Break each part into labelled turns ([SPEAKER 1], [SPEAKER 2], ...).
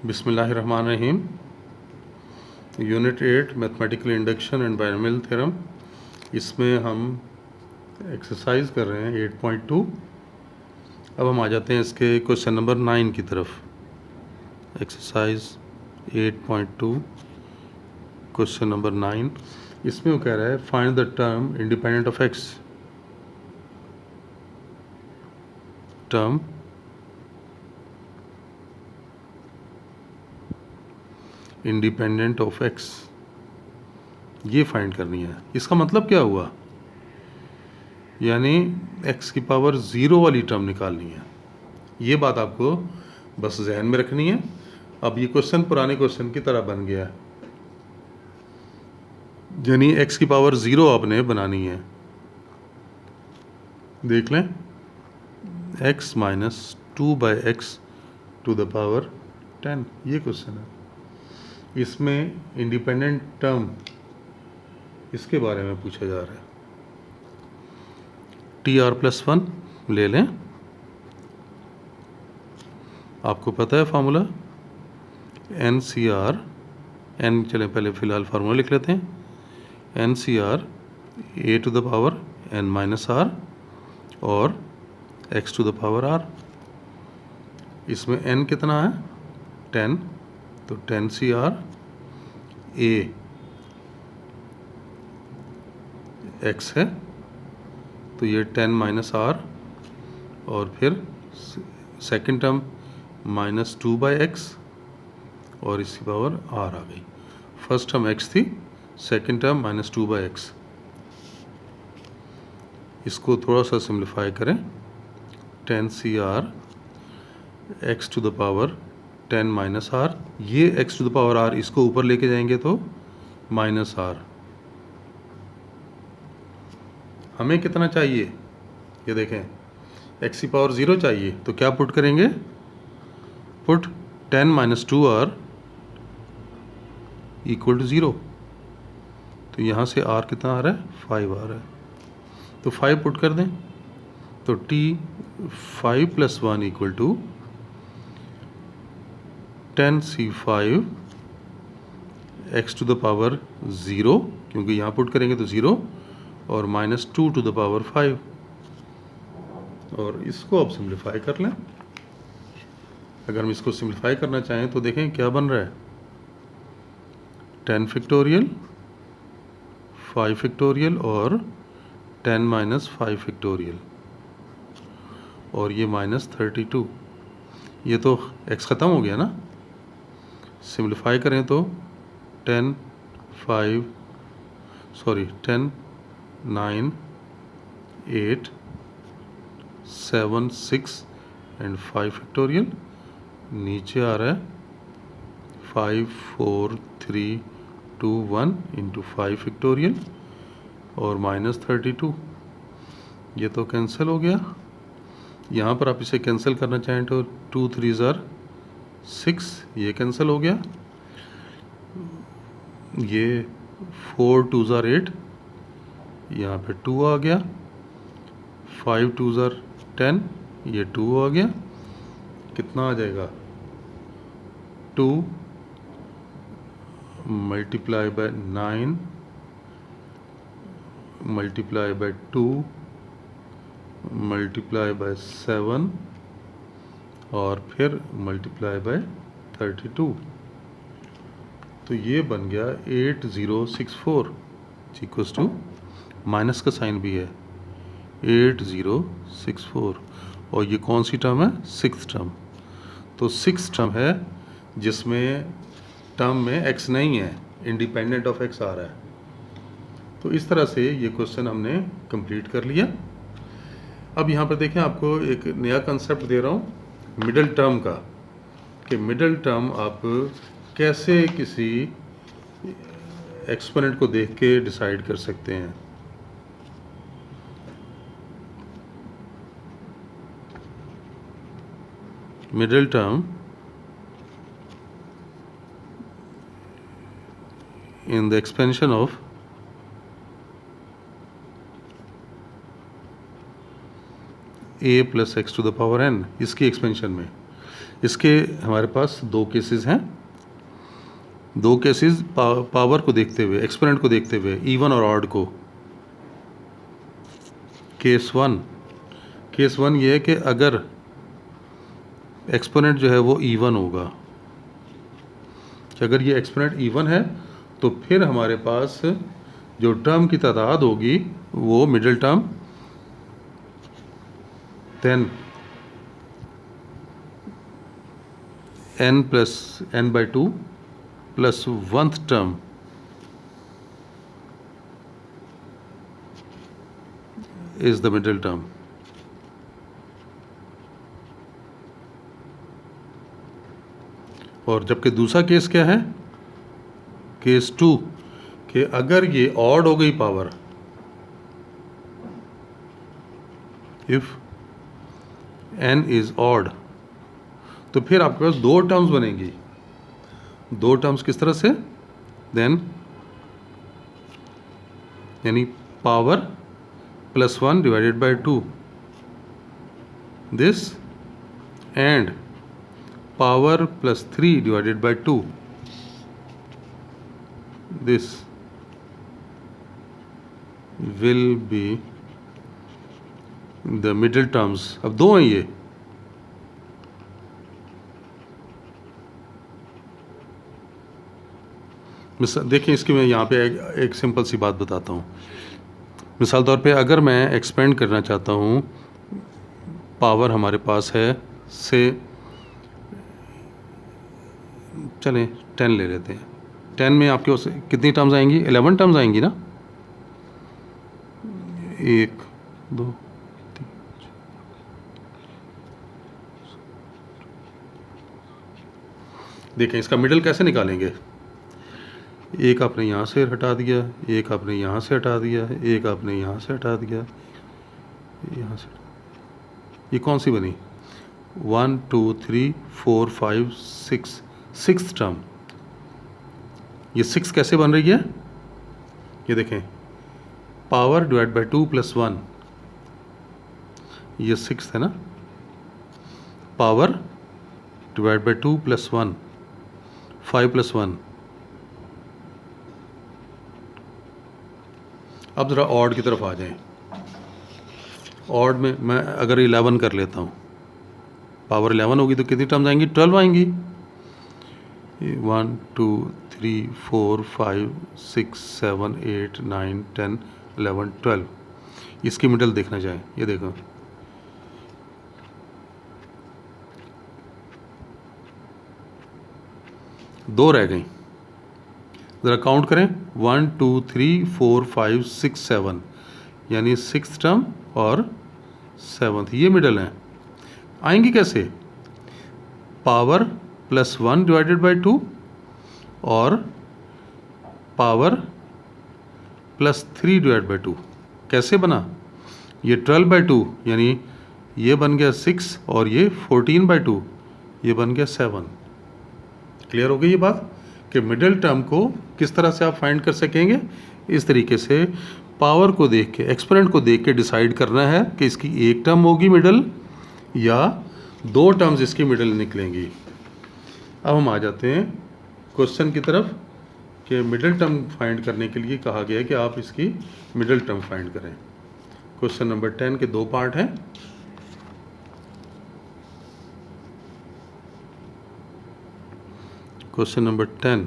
[SPEAKER 1] बिस्मिल्लाहिर्रहमानिर्रहीम। Unit 8 mathematical induction and binomial theorem. इसमें हम एक्सरसाइज कर रहे हैं 8.2। अब हम आ जाते हैं इसके क्वेश्चन नंबर 9 की तरफ। Exercise 8.2 question number 9। इसमें वो कह रहा है find the term independent of x. Term independent of x ये फाइंड करनी है। इसका मतलब क्या हुआ, यानी x की पावर 0 वाली टर्म निकालनी है। ये बात आपको बस जहन में रखनी है। अब ये क्वेश्चन पुराने क्वेश्चन की तरह बन गया है, यानी x की पावर 0 आपने बनानी है। देख लें, x minus 2/x to the power 10, ये क्वेश्चन है। इसमें इंडिपेंडेंट टर्म इसके बारे में पूछा जा रहा है। TR+1 ले लें, आपको पता है फार्मूला NCR n, चलें पहले फ़िलहाल फार्मूला लिख लेते हैं। NCR a to the power n minus r और x to the power r। इसमें n कितना है 10, तो 10CR a x है, तो ये 10 माइनस r और फिर सेकेंड टर्म माइनस 2/x और इसकी पावर r आ गई। फर्स्ट टर्म x थी, सेकेंड टर्म माइनस 2/x। इसको थोड़ा सा सिंप्लीफाई करें, 10CR x to the power 10 minus r। ये x to the power r इसको ऊपर लेके जाएंगे तो माइनस r। हमें कितना चाहिए, ये देखें, x की पावर 0 चाहिए, तो क्या पुट करेंगे, put 10 minus 2r equal to 0। तो यहाँ से r कितना आ रहा है 5 आ रहा है, तो 5 पुट कर दें, तो t 5+1 equal to 10C5 x to the power 0, क्योंकि यहाँ पुट करेंगे तो 0, और माइनस 2 टू द पावर 5। और इसको आप सिंप्लीफाई कर लें। अगर हम इसको सिंप्लीफाई करना चाहें तो देखें क्या बन रहा है, 10 फैक्टोरियल 5 फैक्टोरियल और 10 माइनस 5 फैक्टोरियल, और ये माइनस 32। ये तो x ख़त्म हो गया ना, सिंप्लीफाई करें तो 10 9 8 7 6 एंड 5 फैक्टोरियल। नीचे आ रहा है 5 4 3 2 1 इंटू 5 फैक्टोरियल और माइनस 32। ये तो कैंसिल हो गया। यहाँ पर आप इसे कैंसिल करना चाहें तो 2 3 6, ये कैंसिल हो गया। ये 4 2 8, यहाँ पे 2 आ गया। 5 2 10, ये 2 आ गया। कितना आ जाएगा, 2 multiply by 9 multiply by 2 multiply by 7 और फिर मल्टीप्लाई बाय 32। तो ये बन गया 8064 इक्वल्स टू, माइनस का साइन भी है, 8064। और ये कौन सी टर्म है, सिक्स्थ टर्म। तो सिक्स्थ टर्म है जिसमें टर्म में x नहीं है, इंडिपेंडेंट ऑफ x आ रहा है। तो इस तरह से ये क्वेश्चन हमने कंप्लीट कर लिया। अब यहाँ पर देखें, आपको एक नया कंसेप्ट दे रहा हूँ मिडल टर्म का, कि मिडल टर्म आप कैसे किसी एक्सपोनेंट को देख के डिसाइड कर सकते हैं। Middle term in the expansion of a plus x to the power n, इसकी एक्सपेंशन में इसके हमारे पास दो केसेस हैं, दो केसेस पावर को देखते हुए, एक्सपोनेंट को देखते हुए, इवन और ऑड को। केस वन ये है कि अगर एक्सपोनेंट जो है वो इवन होगा, कि अगर ये एक्सपोनेंट इवन है तो फिर हमारे पास जो टर्म की तादाद होगी वो middle term 10 n plus n/2 plus 1th term is the middle term. और जबकि दूसरा केस क्या है, केस 2, कि अगर ये ऑड हो गई power, if n is odd, तो फिर आपके पास दो टर्म्स बनेंगी। दो टर्म्स किस तरह से, देन यानी power +1 divided by 2 this, and power +3 divided by 2 this will be the middle terms. अब दो हैं ये, देखिए इसकी मैं यहाँ पे एक सिंपल सी बात बताता हूँ। मिसाल तौर पे अगर मैं एक्सपेंड करना चाहता हूँ, पावर हमारे पास है से, चलें 10 ले लेते हैं। 10 में आपके पास कितनी टर्म्स आएंगी, 11 टर्म्स आएंगी ना, 1 2 3। देखें इसका मिडिल कैसे निकालेंगे, एक आपने यहाँ से हटा दिया, एक आपने यहाँ से हटा दिया, एक आपने यहाँ से हटा दिया, यहाँ से, ये कौन सी बनी, 1 2 3 4 5 6, 6th टर्म। ये 6 कैसे बन रही है, ये देखें, पावर डिवाइड बाय 2 + 1, ये 6 है ना, पावर डिवाइड बाय 2 + 1, 5 + 1। अब ज़रा ऑड की तरफ आ जाएं। ऑड में मैं अगर 11 कर लेता हूँ, पावर 11 होगी तो कितनी टर्म्स आएंगी, 12 आएंगी। 1 2 3 4 5 6 7 8 9 10 11 12। इसकी मिडल देखना चाहें, ये देखो, दो रह गई, ज़रा काउंट करें, 1 2 3 4 5 6 7, यानी 6th टर्म और 7th, ये मिडल हैं। आएंगी कैसे, पावर +1 डिवाइडेड बाय 2 और पावर +3 डिवाइड बाय 2। कैसे बना, ये 12/2, यानी ये बन गया 6 और ये 14/2, ये बन गया 7। क्लियर हो गई ये बात कि मिडिल टर्म को किस तरह से आप फाइंड कर सकेंगे, इस तरीके से पावर को देख के, एक्सपोनेंट को देख के डिसाइड करना है कि इसकी एक टर्म होगी मिडिल या दो टर्म्स इसकी मिडिल निकलेंगी। अब हम आ जाते हैं क्वेश्चन की तरफ कि मिडिल टर्म फाइंड करने के लिए कहा गया है कि आप इसकी मिडिल टर्म फाइंड करें। क्वेश्चन नंबर 10 के दो पार्ट हैं। Question number 10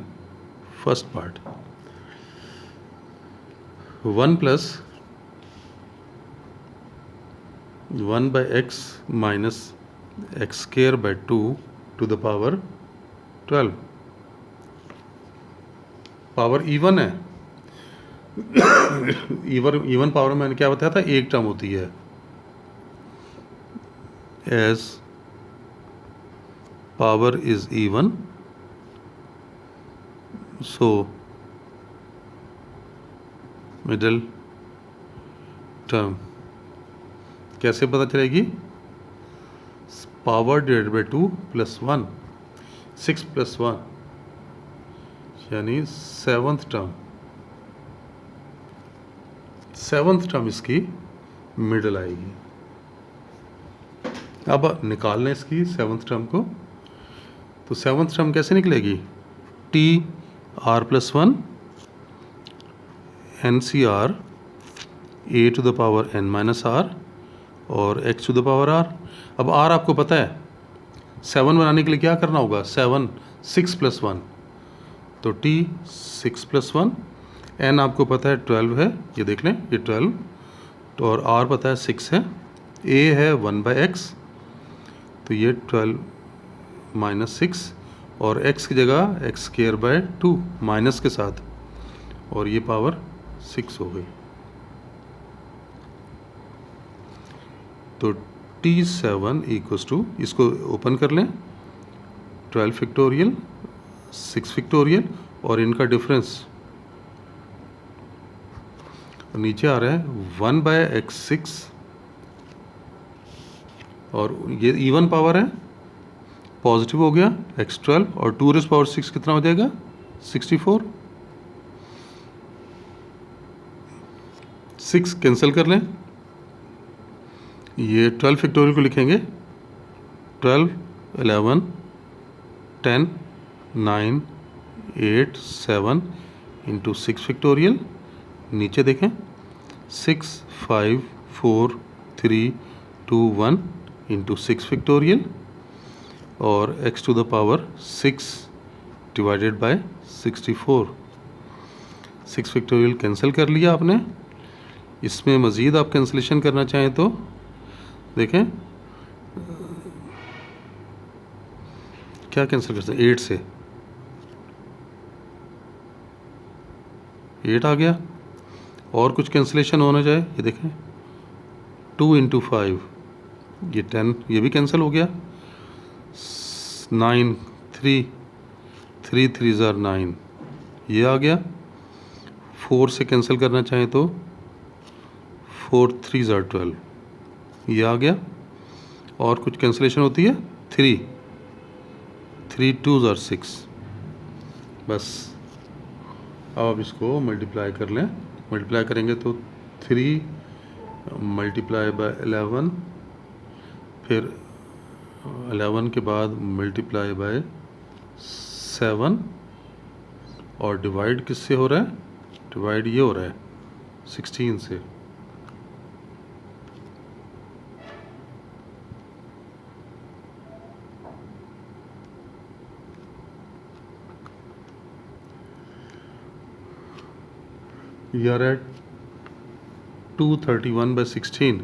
[SPEAKER 1] first part, 1 + 1/x minus x²/2 to the power 12। Power even है, इवन पावर में मैंने क्या बताया था, एक टर्म होती है। As power is even, so middle term कैसे पता चलेगी, पावर डिवाइडेड बाय 2 + 1, 6 + 1, यानी 7th टर्म। 7th टर्म इसकी मिडिल आएगी। अब निकालना इसकी 7th टर्म को, तो सेवन्थ टर्म कैसे निकलेगी? T R plus one N C R A to the power N minus R और X to the power R. अब आर आपको पता है, 7 बनाने के लिए क्या करना होगा? 7 6 प्लस 1, तो टी 6 प्लस 1, एन आपको पता है 12 है, ये देख लें, ये 12, तो और आर पता है 6 है, ए है 1/x, तो ये 12 माइनस 6 और x की जगह x स्क्वायर बाय 2 माइनस के साथ, और ये पावर 6 हो गई। तो T7 इक्वल्स टू, इसको ओपन कर लें, 12 फैक्टोरियल 6 फैक्टोरियल और इनका डिफरेंस नीचे आ रहा है 1/x6 और ये इवन पावर है, पॉजिटिव हो गया x12 और 2 रेज़ पावर 6 कितना हो जाएगा? 64। 6 कैंसिल कर लें, ये 12 फैक्टोरियल को लिखेंगे 12 11 10 9 8 7 इंटू 6 फैक्टोरियल, नीचे देखें 6 5 4 3 2 1 इंटू 6 फैक्टोरियल और x to the power 6 divided by 64। 6 factorial cancel कर लिया आपने। इसमें मज़ीद आप कैंसिलेशन करना चाहें तो देखें क्या कैंसिल कर सकते हैं, 8 से 8 आ गया। और कुछ कैंसिलेशन होना चाहे, ये देखें 2 इंटू 5, ये 10, ये भी कैंसिल हो गया। 9 3 3 3 ज़ार 9, ये आ गया। 4 से कैंसिल करना चाहें तो 4 3 ज़ार 12, ये आ गया। और कुछ कैंसिलेशन होती है, 3 3 2 ज़ार 6, बस। अब आप इसको मल्टीप्लाई कर लें, मल्टीप्लाई करेंगे तो 3 मल्टीप्लाई बाय 11, फिर 11 के बाद मल्टीप्लाई बाय 7 और डिवाइड किससे हो रहा है? डिवाइड ये हो रहा है 16 से। ये आ रहा है 231/16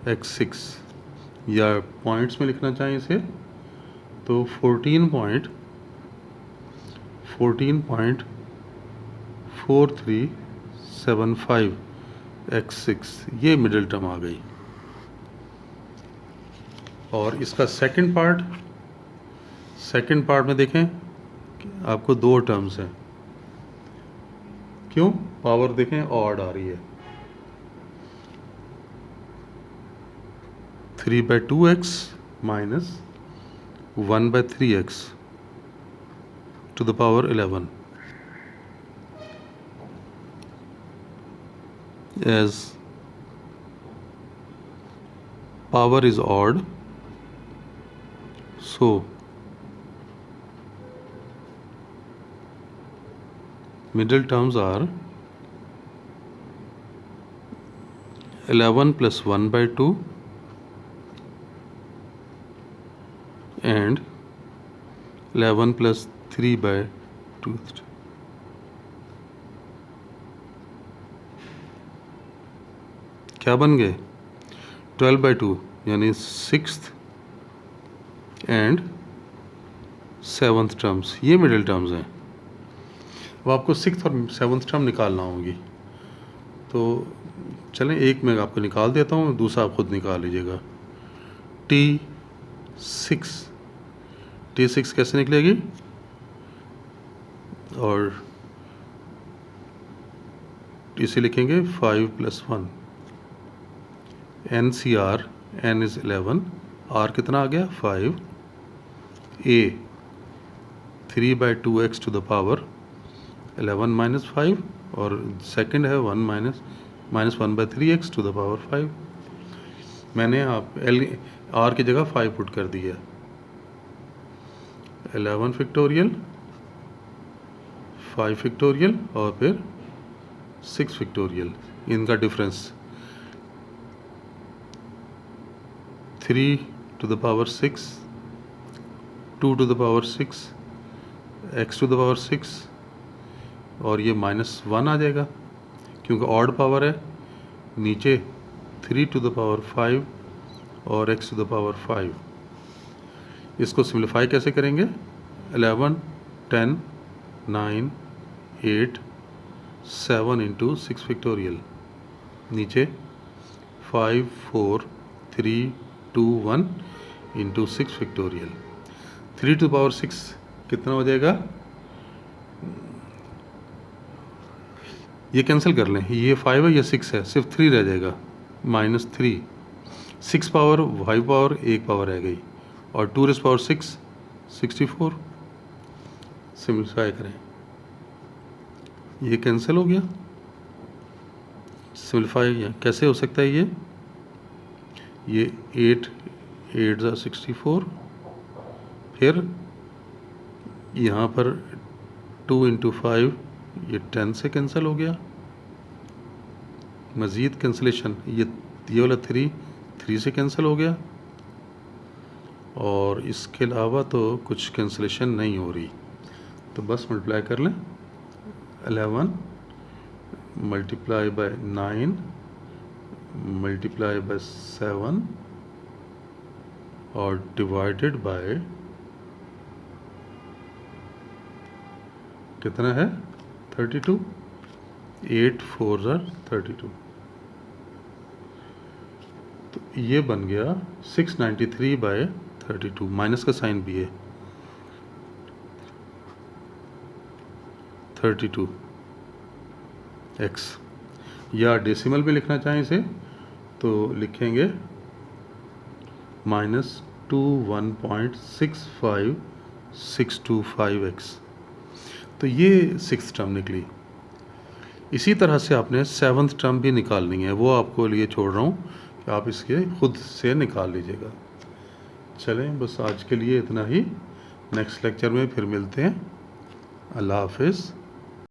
[SPEAKER 1] x6, या पॉइंट्स में लिखना चाहिए इसे तो 14.4375 x6, ये मिडिल टर्म आ गई। और इसका सेकंड पार्ट में देखें आपको 2 टर्म्स हैं, क्यों? पावर देखें ऑड आ रही है, 3/2x minus 1/3x to the power 11, as power is odd, so middle terms are 11 plus 1/2 and 11 plus 3/2। क्या बन गए? 12/2 यानी 6th एंड 7th टर्म्स, ये मिडिल टर्म्स हैं। अब आपको 6th और 7th टर्म निकालना होगी, तो चलें एक मैं आपको निकाल देता हूँ, दूसरा आप खुद निकाल लीजिएगा। T6 कैसे निकलेगी? और इसे लिखेंगे 5 + 1, NCR, N is 11, R कितना आ गया? 5, A 3/2x to the power 11 minus 5 और सेकंड है 1 - 1/3x to the power 5। मैंने आप आर की जगह 5 पुट कर दिया। 11 फैक्टोरियल, 5 फैक्टोरियल और फिर 6 फैक्टोरियल, इनका difference 3 to the power 6, 2 to the power 6, x to the power 6 और ये -1 आ जाएगा क्योंकि ऑड पावर है। नीचे 3 to the power 5 और x to the power 5। इसको सिंप्लीफाई कैसे करेंगे? 11, 10, 9, 8, 7 इंटू 6 फैक्टोरियल, नीचे 5, 4, 3, 2, 1 into 6 factorial. 3 to the power 6 कितना हो जाएगा? ये कैंसिल कर लें, ये 5 है, ये 6 है, सिर्फ 3 रह जाएगा, -3। 6 पावर 5 पावर 1 पावर रह गई और 2 रेज़ पावर 6 64। सिम्प्लीफाई करें, ये कैंसिल हो गया। सिम्प्लीफाई कैसे हो सकता है? ये 8 8 ज़ा 64, फिर यहाँ पर 2 इंटू 5, ये 10 से कैंसिल हो गया। मज़ीद कैंसिलेशन, ये वाला 3 से कैंसिल हो गया और इसके अलावा तो कुछ कैंसिलेशन नहीं हो रही, तो बस मल्टीप्लाई कर लें। 11 मल्टीप्लाई बाय 9 मल्टीप्लाई बाय 7 और डिवाइडेड बाय कितना है? 32। 8 4 ज़ा 32, तो ये बन गया 693 बाय 32। माइनस का साइन भी है, 32x। या डेसिमल में लिखना चाहें इसे तो लिखेंगे -21.65625x। तो ये 6th टर्म निकली। इसी तरह से आपने 7th टर्म भी निकालनी है, वो आपको लिए छोड़ रहा हूँ कि आप इसके खुद से निकाल लीजिएगा। चलें, बस आज के लिए इतना ही। नेक्स्ट लेक्चर में फिर मिलते हैं। अल्लाह हाफिज़।